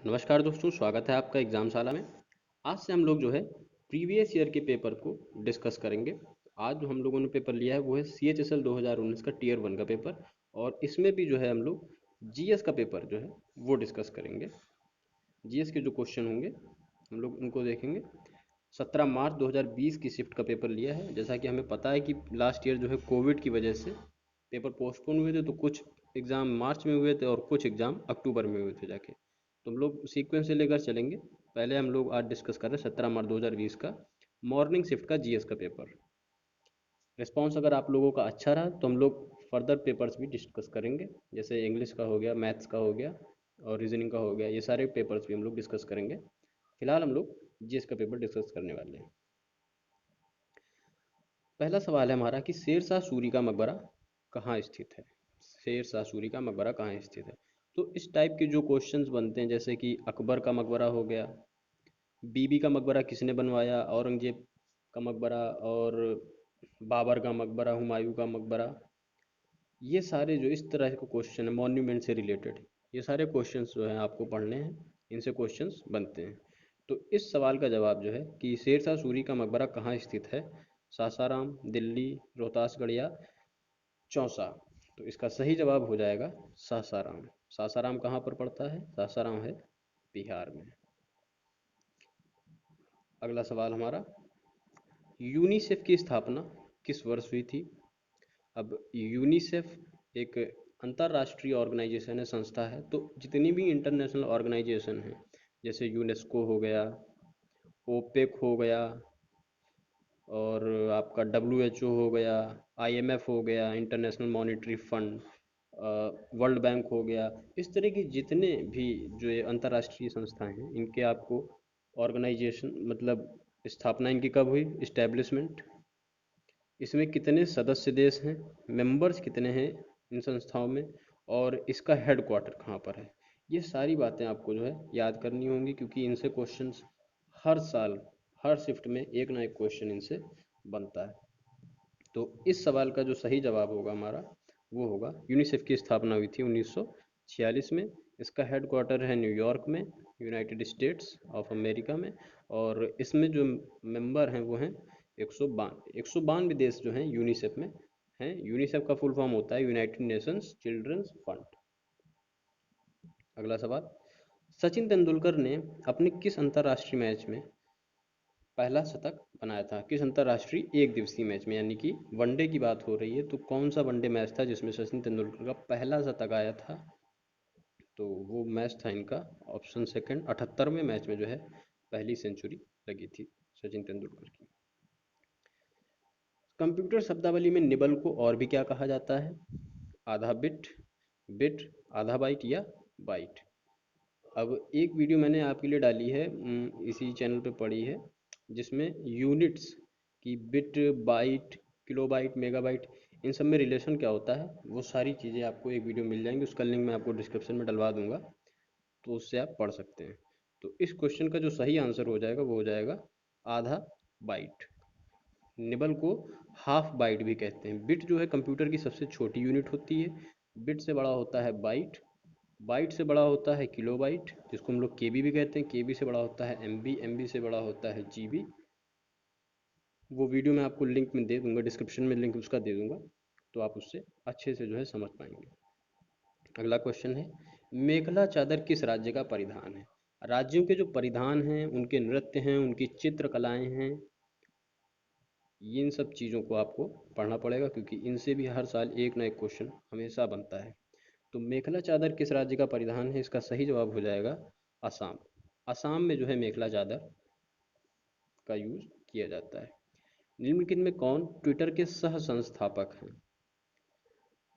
नमस्कार दोस्तों, स्वागत है आपका एग्जामशाला में। आज से हम लोग जो है प्रीवियस ईयर के पेपर को डिस्कस करेंगे। आज जो हम लोगों ने पेपर लिया है वो है CHSL 2019 का टीयर 1 का पेपर। और इसमें भी जो है हम लोग जीएस का पेपर जो है वो डिस्कस करेंगे। जीएस के जो क्वेश्चन होंगे हम लोग उनको देखेंगे। 17 मार्च 2020 की शिफ्ट का पेपर लिया है। जैसा कि हमें पता है कि लास्ट ईयर जो है कोविड की वजह से पेपर पोस्टपोन हुए थे, तो कुछ एग्ज़ाम मार्च में हुए थे और कुछ एग्ज़ाम अक्टूबर में हुए थे जाके। तो हम लोग सीक्वेंस से लेकर चलेंगे। पहले हम लोग आज डिस्कस कर रहे हैं 17 मार्च 2020 का मॉर्निंग शिफ्ट का जीएस का पेपर। रिस्पॉन्स अगर आप लोगों का अच्छा रहा तो हम लोग फर्दर पेपर्स भी डिस्कस करेंगे, जैसे इंग्लिश का हो गया, मैथ्स का हो गया और रीजनिंग का हो गया। ये सारे पेपर्स भी हम लोग डिस्कस करेंगे। फिलहाल हम लोग जीएस का पेपर डिस्कस करने वाले हैं। पहला सवाल है हमारा कि शेरशाह सूरी का मकबरा कहाँ स्थित है। शेरशाह सूरी का मकबरा कहाँ स्थित है। तो इस टाइप के जो क्वेश्चंस बनते हैं, जैसे कि अकबर का मकबरा हो गया, बीबी का मकबरा किसने बनवाया, औरंगजेब का मकबरा, और बाबर का मकबरा, हुमायूं का मकबरा, ये सारे जो इस तरह के क्वेश्चन है मॉन्यूमेंट से रिलेटेड, ये सारे क्वेश्चंस जो हैं आपको पढ़ने हैं। इनसे क्वेश्चंस बनते हैं। तो इस सवाल का जवाब जो है कि शेरशाह सूरी का मकबरा कहाँ स्थित है, सासाराम, दिल्ली, रोहतासगढ़ या चौसा। तो इसका सही जवाब हो जाएगा सासाराम। सासाराम कहाँ पर पड़ता है? सासाराम है बिहार में। अगला सवाल हमारा, यूनिसेफ की स्थापना किस वर्ष हुई थी। अब यूनिसेफ एक अंतर्राष्ट्रीय ऑर्गेनाइजेशन है, संस्था है। तो जितनी भी इंटरनेशनल ऑर्गेनाइजेशन है, जैसे यूनेस्को हो गया, ओपेक हो गया, और आपका WHO हो गया, IMF हो गया, international monetary fund, world bank हो गया, इस तरह की जितने भी जो ये अंतर्राष्ट्रीय संस्थाएं हैं, इनके आपको ऑर्गेनाइजेशन मतलब स्थापना इनकी कब हुई, इस्टेब्लिशमेंट, इसमें कितने सदस्य देश हैं, मेंबर्स कितने हैं इन संस्थाओं में, और इसका हेड क्वार्टर कहाँ पर है। ये सारी बातें आपको जो है याद करनी होंगी, क्योंकि इनसे क्वेश्चंस हर साल हर शिफ्ट में एक ना एक क्वेश्चन इनसे बनता है। तो इस सवाल का जो सही जवाब होगा हमारा वो होगा, यूनिसेफ की स्थापना हुई थी 1946 में। इसका हेड क्वार्टर है न्यूयॉर्क में, यूनाइटेड स्टेट्स ऑफ अमेरिका में। और इसमें जो मेंबर हैं वो हैं 192 देश जो हैं यूनिसेफ में हैं। यूनिसेफ का फुल फॉर्म होता है यूनाइटेड नेशंस चिल्ड्रंस फंड। अगला सवाल, सचिन तेंदुलकर ने अपने किस अंतर्राष्ट्रीय मैच में पहला शतक बनाया था। किस अंतर्राष्ट्रीय एक दिवसीय मैच में, यानी कि वनडे की बात हो रही है, तो कौन सा वनडे मैच था जिसमें सचिन तेंदुलकर का पहला शतक आया था। तो वो मैच था इनका ऑप्शन सेकंड, 78वें मैच में जो है पहली सेंचुरी लगी थी सचिन तेंदुलकर की। कंप्यूटर शब्दावली में निबल को और भी क्या कहा जाता है। आधा बिट, बिट, आधा बाइट या बाइट। अब एक वीडियो मैंने आपके लिए डाली है, इसी चैनल पे पड़ी है, जिसमें यूनिट्स की बिट, बाइट, किलोबाइट, मेगाबाइट, इन सब में रिलेशन क्या होता है, वो सारी चीज़ें आपको एक वीडियो मिल जाएंगी। उसका लिंक मैं आपको डिस्क्रिप्शन में डलवा दूंगा, तो उससे आप पढ़ सकते हैं। तो इस क्वेश्चन का जो सही आंसर हो जाएगा वो हो जाएगा आधा बाइट। निबल को हाफ बाइट भी कहते हैं। बिट जो है कंप्यूटर की सबसे छोटी यूनिट होती है। बिट से बड़ा होता है बाइट, बाइट से बड़ा होता है किलोबाइट, जिसको हम लोग केबी भी कहते हैं। केबी से बड़ा होता है एमबी, एमबी से बड़ा होता है जीबी। वो वीडियो मैं आपको लिंक में दे दूंगा, डिस्क्रिप्शन में लिंक उसका दे दूंगा, तो आप उससे अच्छे से जो है समझ पाएंगे। अगला क्वेश्चन है, मेखला चादर किस राज्य का परिधान है। राज्यों के जो परिधान हैं, उनके नृत्य हैं, उनकी चित्रकलाएं हैं, इन सब चीज़ों को आपको पढ़ना पड़ेगा, क्योंकि इनसे भी हर साल एक ना एक क्वेश्चन हमेशा बनता है। तो मेखला चादर किस राज्य का परिधान है, इसका सही जवाब हो जाएगा असम। असम में जो है मेखला चादर का यूज किया जाता है। निम्नलिखित में कौन ट्विटर के सह संस्थापक हैं।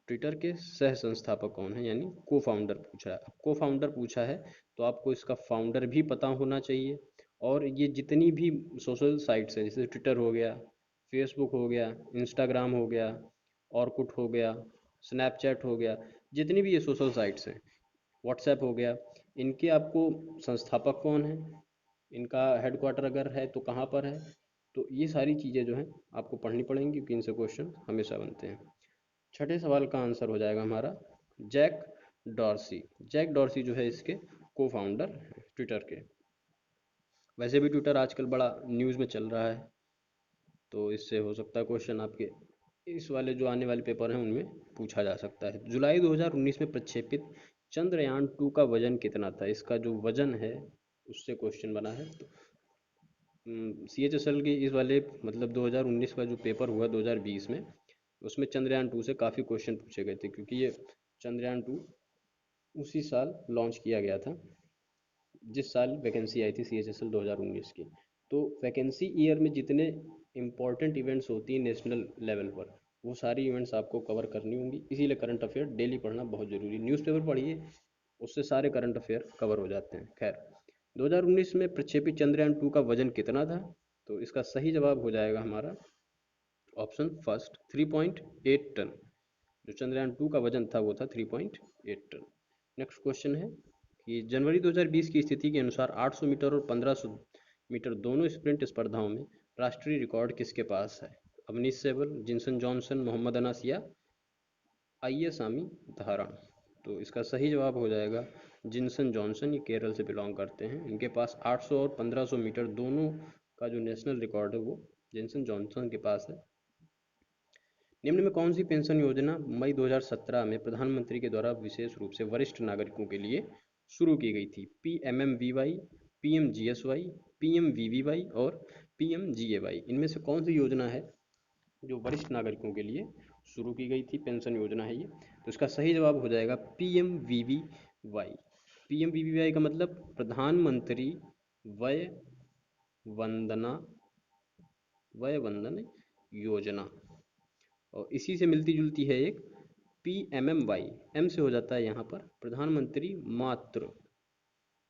ट्विटर के सह संस्थापक कौन है, यानी को फाउंडर पूछा है। अब को फाउंडर पूछा है तो आपको इसका फाउंडर भी पता होना चाहिए। और ये जितनी भी सोशल साइट्स हैं, जैसे ट्विटर हो गया, फेसबुक हो गया, इंस्टाग्राम हो गया, ऑरकुट हो गया, स्नैपचैट हो गया, जितनी भी ये सोशल साइट्स हैं, व्हाट्सएप हो गया, इनके आपको संस्थापक कौन है, इनका हेडक्वार्टर अगर है तो कहाँ पर है। तो ये सारी चीज़ें जो हैं आपको पढ़नी पड़ेंगी, क्योंकि इनसे क्वेश्चन हमेशा बनते हैं। छठे सवाल का आंसर हो जाएगा हमारा जैक डॉर्सी। जैक डॉर्सी जो है इसके को फाउंडर ट्विटर के। वैसे भी ट्विटर आजकल बड़ा न्यूज़ में चल रहा है, तो इससे हो सकता है क्वेश्चन आपके इस वाले जो आने वाले पेपर हैं उनमें पूछा जा सकता है। जुलाई 2019 में प्रक्षेपित चंद्रयान 2 का वजन कितना था? इसका जो वजन है उससे क्वेश्चन बना है। तो CHSL के इस वाले मतलब 2019 का जो पेपर हुआ 2020 में, उसमें चंद्रयान 2 से काफ़ी क्वेश्चन पूछे गए थे, क्योंकि ये चंद्रयान 2 उसी साल लॉन्च किया गया था जिस साल वैकेंसी आई थी CHSL 2019 की। तो वैकेंसी ईयर में जितने इम्पोर्टेंट इवेंट्स होती हैं नेशनल लेवल पर, वो सारी इवेंट्स आपको कवर करनी होंगी, इसीलिए करंट अफेयर डेली पढ़ना बहुत ज़रूरी है। न्यूज़पेपर पढ़िए, उससे सारे करंट अफेयर कवर हो जाते हैं। खैर, 2019 में प्रक्षेपित चंद्रयान 2 का वजन कितना था? तो इसका सही जवाब हो जाएगा हमारा ऑप्शन फर्स्ट, 3.8 टन। जो चंद्रयान 2 का वजन था वो था 3.8 टन। नेक्स्ट क्वेश्चन है कि जनवरी 2020 की स्थिति के अनुसार 800 मीटर और 1500 मीटर दोनों स्प्रिंट स्पर्धाओं में राष्ट्रीय रिकॉर्ड किसके पास है? अवनीश सहगल, जिनसन जॉनसन, मोहम्मद अनास या आईएसामी धारण। तो इसका सही जवाब हो जाएगा जिनसन जॉनसन। ये केरल से बिलोंग करते हैं, इनके पास 800 और 1500 मीटर दोनों का जो नेशनल रिकॉर्ड है वो जिनसन जॉनसन के पास है। निम्न में कौन सी पेंशन योजना मई 2017 में प्रधानमंत्री के द्वारा विशेष रूप से वरिष्ठ नागरिकों के लिए शुरू की गई थी? PMMVY, PMGSY, PMVVY और PMGAY। इनमें से कौन सी योजना है जो वरिष्ठ नागरिकों के लिए शुरू की गई थी? पेंशन योजना है ये। तो इसका सही जवाब हो जाएगा PMVVY। PMVVY का मतलब प्रधानमंत्री वय वंदना वय वंदन योजना, और इसी से मिलती जुलती है एक PMMY। एम से हो जाता है यहाँ पर प्रधानमंत्री मातृ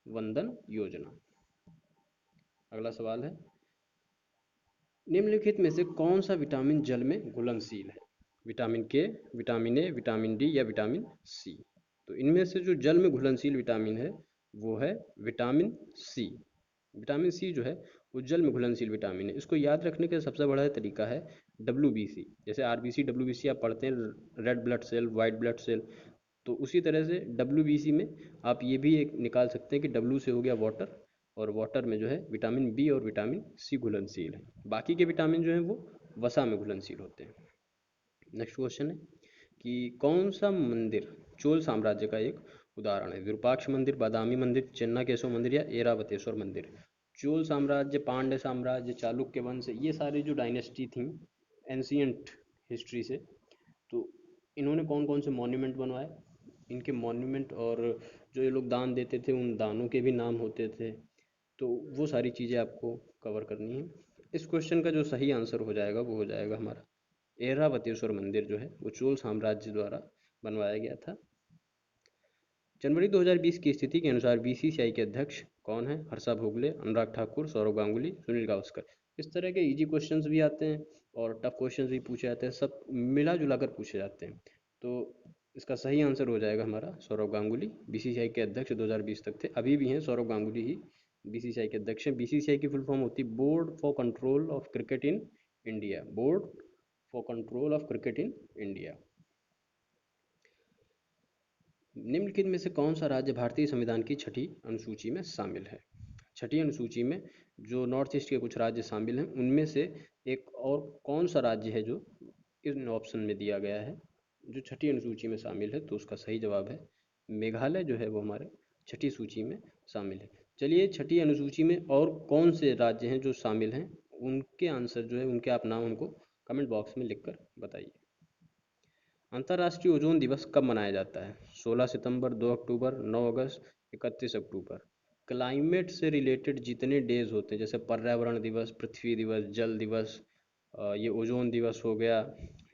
वंदन योजना। अगला सवाल है, निम्नलिखित में से कौन सा विटामिन जल में घुलनशील है? विटामिन के, विटामिन ए, विटामिन डी या विटामिन सी। तो इनमें से जो जल में घुलनशील विटामिन है वो है विटामिन सी। विटामिन सी जो है वो जल में घुलनशील विटामिन है। इसको याद रखने का सबसे बड़ा तरीका है WBC। जैसे RBC WBC आप पढ़ते हैं, red blood cell, white blood cell, तो उसी तरह से WBC में आप ये भी एक निकाल सकते हैं कि W से हो गया वाटर, और वाटर में जो है विटामिन बी और विटामिन सी घुलनशील है। बाकी के विटामिन जो हैं वो वसा में घुलनशील होते हैं। नेक्स्ट क्वेश्चन है कि कौन सा मंदिर चोल साम्राज्य का एक उदाहरण है? विरूपाक्ष मंदिर, बादामी मंदिर, चेन्ना केशव मंदिर या ऐरावतेश्वर मंदिर। चोल साम्राज्य, पांड्य साम्राज्य, चालुक्य वंश, ये सारी जो डायनेस्टी थी एंशियंट हिस्ट्री से, तो इन्होंने कौन कौन से मॉन्यूमेंट बनवाए, इनके मॉन्यूमेंट, और जो ये लोग दान देते थे उन दानों के भी नाम होते थे, तो वो सारी चीज़ें आपको कवर करनी है। इस क्वेश्चन का जो सही आंसर हो जाएगा वो हो जाएगा हमारा ऐरावतेश्वर मंदिर, जो है वो चोल साम्राज्य द्वारा बनवाया गया था। जनवरी 2020 की स्थिति के अनुसार BCCI के अध्यक्ष कौन है? हर्षा भोगले, अनुराग ठाकुर, सौरव गांगुली, सुनील गावस्कर। इस तरह के इजी क्वेश्चंस भी आते हैं और टफ क्वेश्चंस भी पूछे जाते हैं, सब मिला जुला कर पूछे जाते हैं। तो इसका सही आंसर हो जाएगा हमारा सौरव गांगुली। BCCI के अध्यक्ष 2020 तक थे, अभी भी हैं सौरव गांगुली ही BCCI के अध्यक्ष हैं। BCCI की फुल फॉर्म होती है board for control of cricket in India. Board for control of cricket in India. निम्नलिखित में से कौन सा राज्य भारतीय संविधान की छठी अनुसूची में शामिल है? छठी अनुसूची में जो नॉर्थ ईस्ट के कुछ राज्य शामिल हैं उनमें से एक और कौन सा राज्य है जो इन ऑप्शन में दिया गया है जो छठी अनुसूची में शामिल है? तो उसका सही जवाब है मेघालय, जो है वो हमारे छठी सूची में शामिल है। चलिए, छठी अनुसूची में और कौन से राज्य हैं जो शामिल हैं, उनके आंसर जो है उनके आप नाम उनको कमेंट बॉक्स में लिखकर बताइए। अंतर्राष्ट्रीय ओजोन दिवस कब मनाया जाता है? 16 सितंबर, 2 अक्टूबर, 9 अगस्त, 31 अक्टूबर। क्लाइमेट से रिलेटेड जितने डेज होते हैं, जैसे पर्यावरण दिवस, पृथ्वी दिवस, जल दिवस, ये ओजोन दिवस हो गया,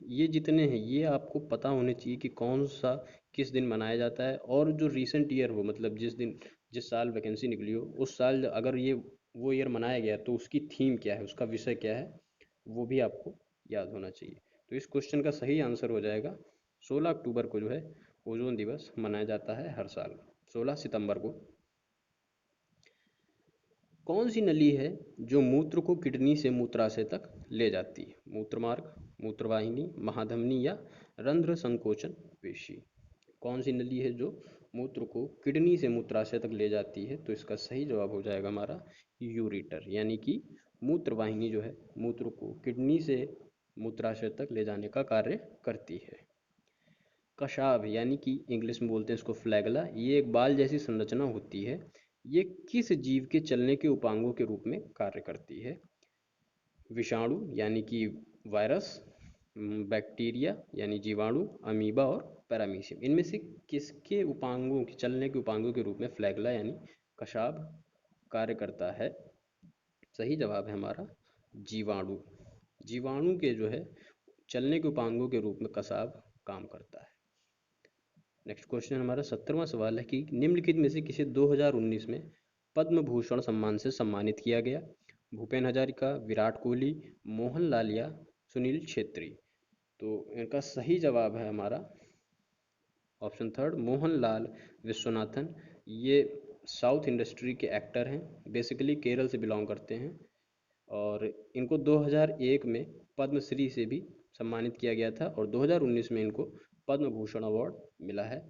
ये जितने हैं ये आपको पता होने चाहिए कि कौन सा किस दिन मनाया जाता है, और जो रीसेंट ईयर हो, मतलब जिस साल वैकेंसी निकली हो उस साल अगर ये वो ईयर मनाया गया तो उसकी थीम क्या है, उसका विषय क्या है, वो भी आपको याद होना चाहिए। तो इस क्वेश्चन का सही आंसर हो जाएगा 16 अक्टूबर को जो है ओजोन दिवस मनाया जाता है हर साल 16 सितंबर को। कौन सी नली है जो मूत्र को किडनी से मूत्राशय तक ले जाती है? मूत्रमार्ग, मूत्रवाहिनी, महाधमनी या रंध्र संकोचन पेशी। कौन सी नली है जो मूत्र को किडनी से मूत्राशय तक ले जाती है? तो इसका सही जवाब हो जाएगा हमारा यूरेटर, यानी कि मूत्र वाहिनी जो है मूत्र को किडनी से मूत्राशय तक ले जाने का कार्य करती है। कशाभ यानी कि इंग्लिश में बोलते हैं इसको फ्लैगला, ये एक बाल जैसी संरचना होती है। ये किस जीव के चलने के उपांगों के रूप में कार्य करती है? विषाणु यानी कि वायरस, बैक्टीरिया यानी जीवाणु, अमीबा और पैरामीशियम। इनमें से किसके उपांगों के चलने के उपांगों के रूप में फ्लैगला यानी कशाभ कार्य करता है? सही जवाब है हमारा जीवाणु। जीवाणु के जो है चलने के उपांगों के रूप में कसाब काम करता है। नेक्स्ट क्वेश्चन हमारा 17वां सवाल है कि निम्नलिखित में से किसे 2019 में पद्म भूषण सम्मान से सम्मानित किया गया? भूपेन हजारिका, विराट कोहली, मोहनलाल या सुनील छेत्री? तो इनका सही जवाब है हमारा ऑप्शन थर्ड, मोहनलाल विश्वनाथन। ये साउथ इंडस्ट्री के एक्टर हैं, बेसिकली केरल से बिलोंग करते हैं, और इनको 2001 में पद्मश्री से भी सम्मानित किया गया था और 2019 में इनको पद्म भूषण अवार्ड मिला है।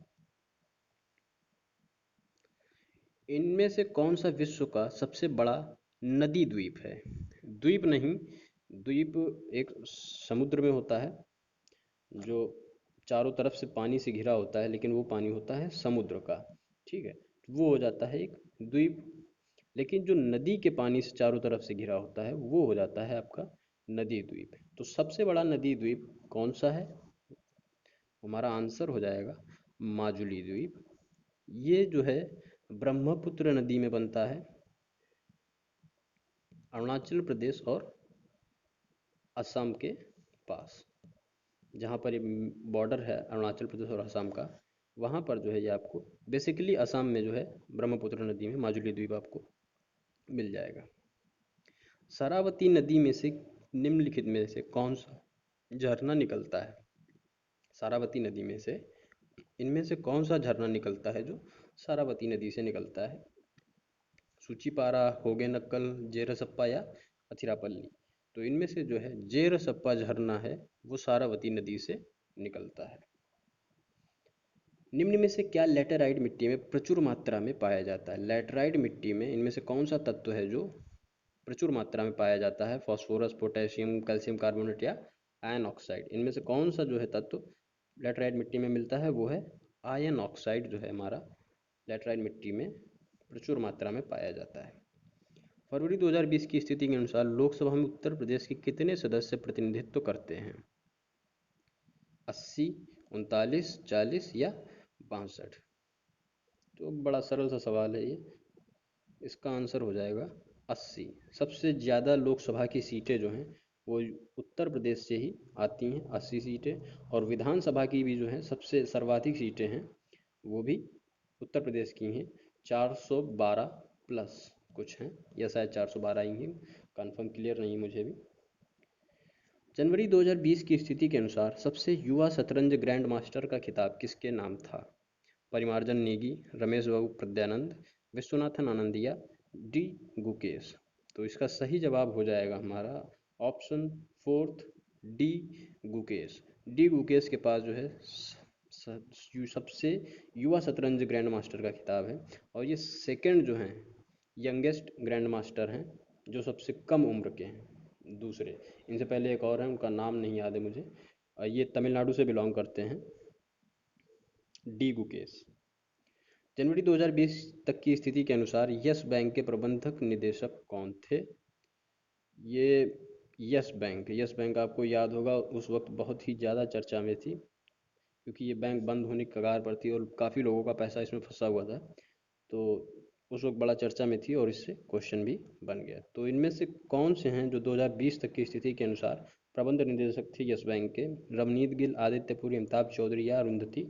इनमें से कौन सा विश्व का सबसे बड़ा नदी द्वीप है? द्वीप नहीं, द्वीप एक समुद्र में होता है जो चारों तरफ से पानी से घिरा होता है, लेकिन वो पानी होता है समुद्र का। ठीक है, वो हो जाता है एक द्वीप। लेकिन जो नदी के पानी से चारों तरफ से घिरा होता है वो हो जाता है आपका नदी द्वीप। तो सबसे बड़ा नदी द्वीप कौन सा है? हमारा आंसर हो जाएगा माजुली द्वीप। ये जो है ब्रह्मपुत्र नदी में बनता है, अरुणाचल प्रदेश और असम के पास, जहाँ पर ये बॉर्डर है अरुणाचल प्रदेश और असम का, वहाँ पर जो है ये आपको बेसिकली असम में जो है ब्रह्मपुत्र नदी में माजुली द्वीप आपको मिल जाएगा। शरावती नदी में से निम्नलिखित में से कौन सा झरना निकलता है? शरावती नदी में से इनमें से कौन सा झरना निकलता है जो शरावती नदी से निकलता है? सूचीपारा, होगेनकल, जेरसप्पा या अथिरापल्ली? तो इनमें से जो है जेरसप्पा झरना है वो शरावती नदी से निकलता है। निम्न में से क्या लेटेराइट मिट्टी में प्रचुर मात्रा में पाया जाता है? लेटेराइट मिट्टी में इनमें से कौन सा तत्व है जो प्रचुर मात्रा में पाया जाता है? फास्फोरस, पोटेशियम, कैल्शियम कार्बोनेट या आयन ऑक्साइड? इनमें से कौन सा जो है तत्व लेटराइट मिट्टी में मिलता है? वो है आयन ऑक्साइड, जो है हमारा लेटराइट मिट्टी में प्रचुर मात्रा में पाया जाता है। फरवरी 2020 की स्थिति के अनुसार लोकसभा में उत्तर प्रदेश के कितने सदस्य प्रतिनिधित्व करते हैं? 80, 39, 40 या 62? तो बड़ा सरल सा सवाल है ये, इसका आंसर हो जाएगा 80। सबसे ज़्यादा लोकसभा की सीटें जो हैं वो उत्तर प्रदेश से ही आती हैं, 80 सीटें। और विधानसभा की भी जो है सबसे सर्वाधिक सीटें हैं वो भी उत्तर प्रदेश की हैं, 412 प्लस कुछ हैं, या शायद 412 ही हैं, कन्फर्म क्लियर नहीं मुझे भी। जनवरी 2020 की स्थिति के अनुसार सबसे युवा शतरंज ग्रैंड मास्टर का खिताब किसके नाम था? परिमार्जन नेगी, रमेश बाबू प्रद्यानंद, विश्वनाथन आनंदिया, डी गुकेश? तो इसका सही जवाब हो जाएगा हमारा option fourth, D Gukesh. D Gukesh के पास जो है सबसे युवा शतरंज ग्रैंड मास्टर का खिताब है, और ये सेकंड जो हैं यंगेस्ट ग्रैंड मास्टर हैं, जो सबसे कम उम्र के हैं दूसरे। इनसे पहले एक और हैं, उनका नाम नहीं याद है मुझे, ये तमिलनाडु से बिलोंग करते हैं, डी गुकेश। जनवरी 2020 तक की स्थिति के अनुसार यस बैंक के प्रबंधक निदेशक कौन थे? ये यस बैंक आपको याद होगा उस वक्त बहुत ही ज़्यादा चर्चा में थी, क्योंकि ये बैंक बंद होने की कगार पर थी और काफ़ी लोगों का पैसा इसमें फंसा हुआ था। तो उस वक्त बड़ा चर्चा में थी और इससे क्वेश्चन भी बन गया। तो इनमें से कौन से हैं जो 2020 तक की स्थिति के अनुसार प्रबंध निदेशक थे यस बैंक के? रवनीत गिल, आदित्य पुरी, अमिताभ चौधरी या अरुंधति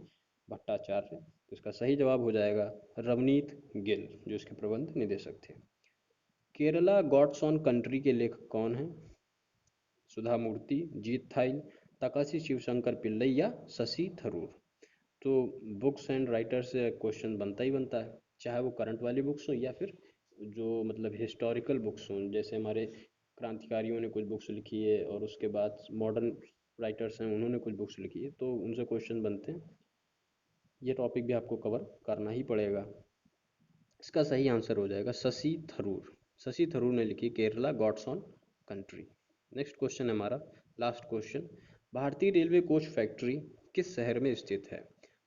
भट्टाचार्य? तो इसका सही जवाब हो जाएगा रवनीत गिल, जो इसके प्रबंध निदेशक थे। केरला गॉड्स ऑन कंट्री के लेखक कौन हैं? सुधा मूर्ति, जीत थाइल, तकाशी शिवशंकर पिल्लई या शशि थरूर? तो बुक्स एंड राइटर से क्वेश्चन बनता ही बनता है, चाहे वो करंट वाली बुक्स हो या फिर जो मतलब हिस्टोरिकल बुक्स हों, जैसे हमारे क्रांतिकारियों ने कुछ बुक्स लिखी है और उसके बाद मॉडर्न राइटर्स हैं उन्होंने कुछ बुक्स लिखी है, तो उनसे क्वेश्चन बनते हैं। ये टॉपिक भी आपको कवर करना ही पड़ेगा। इसका सही आंसर हो जाएगा शशि थरूर। शशि थरूर ने लिखी Kerala god's own country. Next question है हमारा, लास्ट क्वेश्चन। भारतीय रेलवे कोच फैक्ट्री किस शहर में स्थित है?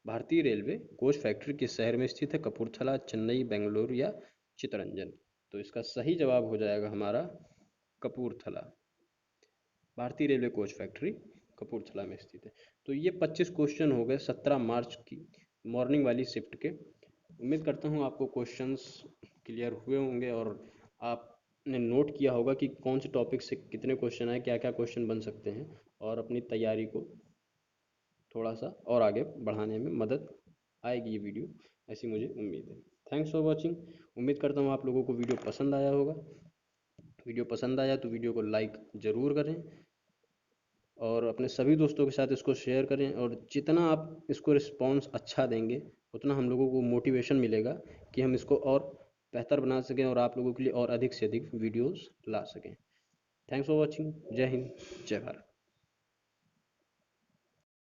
भारतीय रेलवे कोच फैक्ट्री किस शहर में स्थित है? कपूरथला, चेन्नई, बेंगलुरु या चितरंजन? तो इसका सही जवाब हो जाएगा हमारा कपूरथला। भारतीय रेलवे कोच फैक्ट्री कपूरथला में स्थित है। तो ये 25 क्वेश्चन हो गए 17 मार्च की मॉर्निंग वाली शिफ्ट के। उम्मीद करता हूँ आपको क्वेश्चंस क्लियर हुए होंगे और आपने नोट किया होगा कि कौन से टॉपिक से कितने क्वेश्चन आए, क्या क्या क्वेश्चन बन सकते हैं, और अपनी तैयारी को थोड़ा सा और आगे बढ़ाने में मदद आएगी ये वीडियो, ऐसी मुझे उम्मीद है। Thanks for watching. उम्मीद करता हूँ आप लोगों को वीडियो पसंद आया होगा। वीडियो पसंद आया तो वीडियो को लाइक ज़रूर करें और अपने सभी दोस्तों के साथ इसको शेयर करें, और जितना आप इसको रिस्पॉन्स अच्छा देंगे उतना हम लोगों को मोटिवेशन मिलेगा कि हम इसको और बेहतर बना सकें और आप लोगों के लिए और अधिक से अधिक वीडियोस ला सकें। Thanks for watching. जय हिंद, जय भारत।